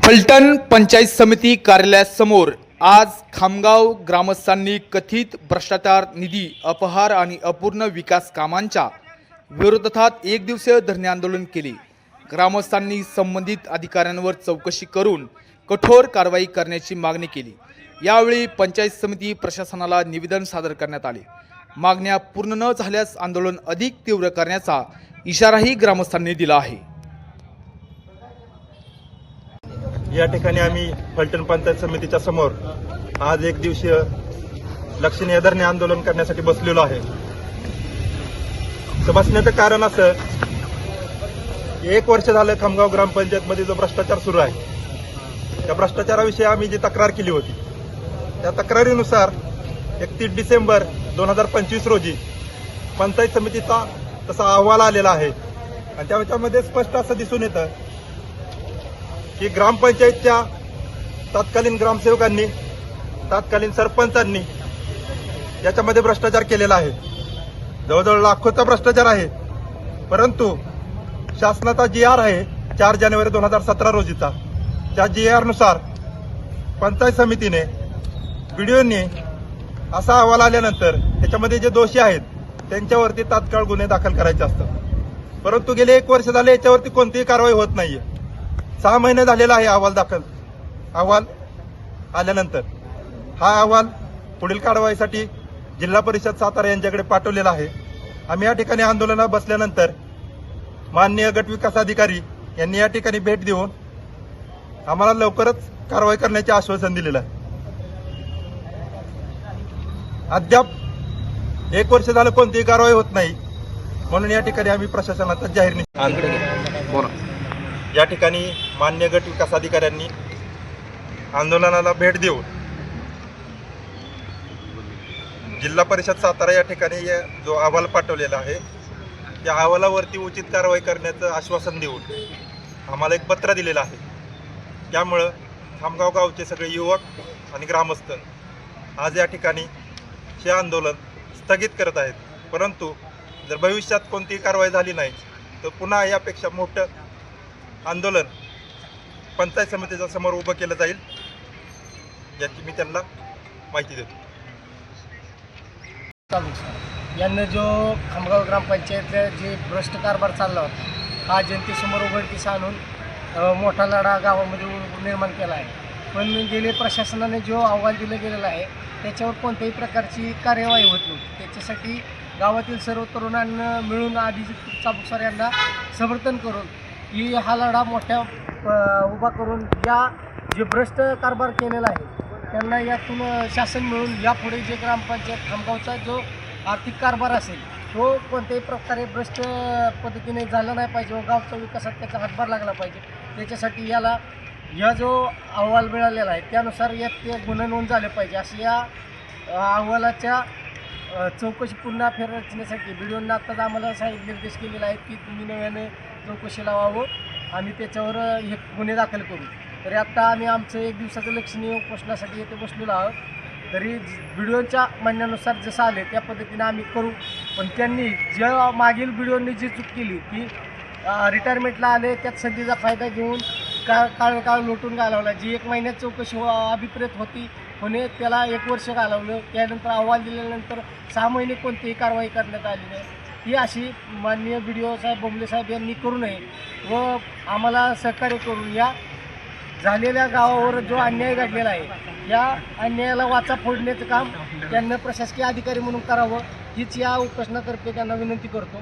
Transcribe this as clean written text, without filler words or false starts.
फलटण पंचायत समिती कार्यालयासमोर आज खामगाव ग्रामस्थांनी कथित भ्रष्टाचार, निधी अपहार आणि अपूर्ण विकास कामांच्या विरोधात एक दिवसीय धरणे आंदोलन केले। ग्रामस्थांनी संबंधित अधिकाऱ्यांवर चौकशी करून कठोर कारवाई करण्याची मागणी केली। यावेळी पंचायत समिती प्रशासनाला निवेदन सादर करण्यात आले। मागण्या पूर्ण न झाल्यास आंदोलन अधिक तीव्र करण्याचा इशाराही ग्रामस्थांनी दिला आहे। या ठिकाणी आम्ही फलटण पंचायत समितीच्या समोर आज एक दिवसीय लक्षणीय धरणे आंदोलन करण्यासाठी बसलेलो आहे। बसण्याचं कारण असं, 1 वर्ष झालं खामगाव ग्रामपंचायतमध्ये जो भ्रष्टाचार सुरू आहे, त्या भ्रष्टाचाराविषयी आम्ही जी तक्रार केली होती, त्या तक्रारीनुसार 31 डिसेंबर 2025 रोजी पंचायत समितीचा तसा अहवाल आलेला आहे आणि त्यामध्ये स्पष्ट असं दिसून येतं की ग्रामपंचायतच्या तत्कालीन ग्रामसेवकांनी, तत्कालीन सरपंचांनी याच्यामध्ये भ्रष्टाचार केलेला आहे। जवळजवळ लाखोचा भ्रष्टाचार आहे। परंतु शासनाचा GR आहे 4 जानेवारी 2017 रोजीचा, त्या GR नुसार पंचायत समितीने BDOनी असा अहवाल आल्यानंतर त्याच्यामध्ये जे दोषी आहेत त्यांच्यावरती तात्काळ गुन्हे दाखल करायचे असतात। परंतु गेले 1 वर्ष झाले याच्यावरती कोणतीही कारवाई होत नाहीये। 6 महिने झालेला आहे अहवाल आल्यानंतर। हा अहवाल पुढील कारवाईसाठी जिल्हा परिषद सातारा यांच्याकडे पाठवलेला आहे। आम्ही या ठिकाणी आंदोलनात बसल्यानंतर माननीय गट विकास अधिकारी यांनी या ठिकाणी भेट देऊन आम्हाला लवकरच कारवाई करण्याचे आश्वासन दिलेलं आहे। अद्याप 1 वर्ष झालं कोणतीही कारवाई होत नाही, म्हणून या ठिकाणी आम्ही प्रशासनाचा जाहीर या ठिकाणी मान्य गट विकास अधिकाऱ्यांनी आंदोलनाला भेट देऊन जिल्हा परिषद सातारा या ठिकाणी जो अहवाल पाठवलेला आहे त्या अहवालावरती उचित कारवाई करण्याचं आश्वासन देऊन आम्हाला एक पत्र दिलेलं आहे। त्यामुळं खामगाव गावचे सगळे युवक आणि ग्रामस्थ आज या ठिकाणी हे आंदोलन स्थगित करत आहेत। परंतु जर भविष्यात कोणतीही कारवाई झाली नाही तर पुन्हा यापेक्षा मोठं आंदोलन पंचायत समितीच्या समोर उभं केलं जाईल, याची मी त्यांना माहिती देतो। यांनी जो खामगाव ग्रामपंचायतचा जे भ्रष्ट कारभार चालला होता, हा जनतेसमोर उघडकीस आणून मोठा लढा गावामध्ये निर्माण केला आहे। पण गेले प्रशासनाने जो अहवाल दिला गेलेला आहे त्याच्यावर कोणत्याही प्रकारची कार्यवाही होत नव्हती। त्याच्यासाठी गावातील सर्व तरुणांना मिळून अभिजित चाबुकसर यांना समर्थन करून की हा लढा मोठ्या उभा करून या जे भ्रष्ट कारभार केलेला आहे त्यांना यातून शासन मिळून यापुढे जे ग्रामपंचायत खामगावचा जो आर्थिक कारभार असेल तो कोणत्याही प्रकारे भ्रष्ट पद्धतीने झाला नाही पाहिजे व गावच्या विकासात त्याचा हातभार लागला पाहिजे। त्याच्यासाठी या जो अहवाल मिळालेला आहे त्यानुसार यात ते गुन्हे नोंद झाले पाहिजे, अशी या अहवालाच्या चौकशी पुन्हा फेर रचण्यासाठी BDOंना आत्ताच आम्हाला निर्देश केलेला आहे की तुम्ही नव्याने चौकशी लावावं आणि त्याच्यावर हे गुन्हे दाखल करू। तरी आत्ता आम्ही आमचं 1 दिवसाचं लक्षणीय उपोषणासाठी येथे बसलेलो आहोत। तरी BDOंच्या म्हणण्यानुसार जसं आले त्या पद्धतीने आम्ही करू। पण त्यांनी ज्या मागील BDOंनी जी चूक केली की रिटायरमेंटला आले त्यात संधीचा फायदा घेऊन काळ लोटून घालवला, जी 1 महिन्यात चौकशी अभिप्रेत होती होणे त्याला 1 वर्ष घालवलं। त्यानंतर अहवाल दिल्यानंतर 6 महिने कोणतीही कारवाई करण्यात आली नाही। ही अशी माननीय BDO साहेब बोंबले साहेब यांनी करू नये व आम्हाला सहकार्य करून या झालेल्या गावावर जो अन्याय घडलेला आहे या अन्यायाला वाचा फोडण्याचं काम त्यांना प्रशासकीय अधिकारी म्हणून करावं, हीच या उपोषणातर्फे त्यांना विनंती करतो।